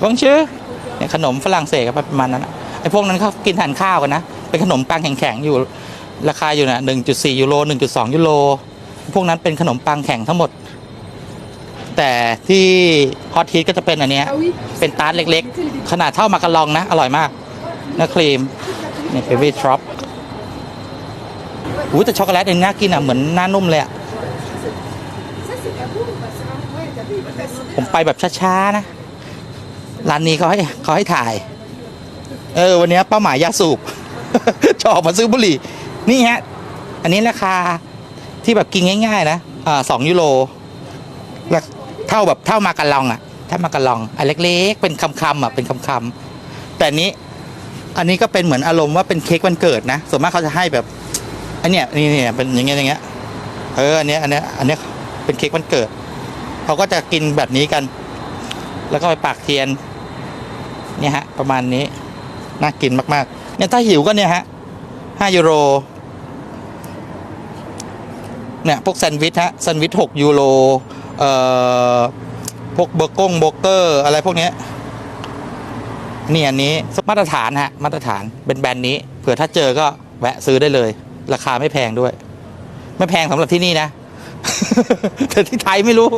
บองชื่อเนี่ยขนมฝรั่งเศสก็ประมาณนั้นนะไอ้พวกนั้นเขากินทานข้าวกันนะเป็นขนมปังแข็งๆอยู่ราคาอยู่นะ1.4 ยูโร1.2 ยูโรพวกนั้นเป็นขนมปังแข็งทั้งหมดแต่ที่ฮอตฮิตก็จะเป็นอันเนี้ยเป็นตาร์ตเล็กๆขนาดเท่ามาการองนะอร่อยมากเนื้อครีมนี่เบบี้ทรอปแต่ช็อกโกแลตเนี่ยน่ากินอ่ะเหมือนหน้านุ่มเลยอ่ะผมไปแบบช้าๆนะร้านนี้เขาให้ถ่ายวันนี้เป้าหมายยาสูบ ชอบมาซื้อบุหรี่นี่ฮะอันนี้ราคาที่แบบกินง่ายๆนะ2 ยูโรเท่ามาการองอ่ะถ้ามาการองอันเล็กๆเป็นคำๆอ่ะเป็นคำๆแต่อันนี้ก็เป็นเหมือนอารมณ์ว่าเป็นเค้กวันเกิดนะส่วนมากเขาจะให้แบบอันเนี้ยนี่เป็นอย่างเงี้ยอันเนี้ยเป็นเค้กวันเกิดเขาก็จะกินแบบนี้กันแล้วก็ไปปากเทียนเนี่ยฮะประมาณนี้น่ากินมากๆเนี่ยถ้าหิวก็เนี่ยฮะ5 ยูโรเนี่ยพวกแซนด์วิช6 ยูโรพวกเบอร์เกอร์อะไรพวกนี้นี่อันนี้มาตรฐานฮะมาตรฐานเป็นแบรนด์นี้เผื่อถ้าเจอก็แวะซื้อได้เลยราคาไม่แพงด้วยไม่แพงสำหรับที่นี่นะ แต่ที่ไทยไม่รู้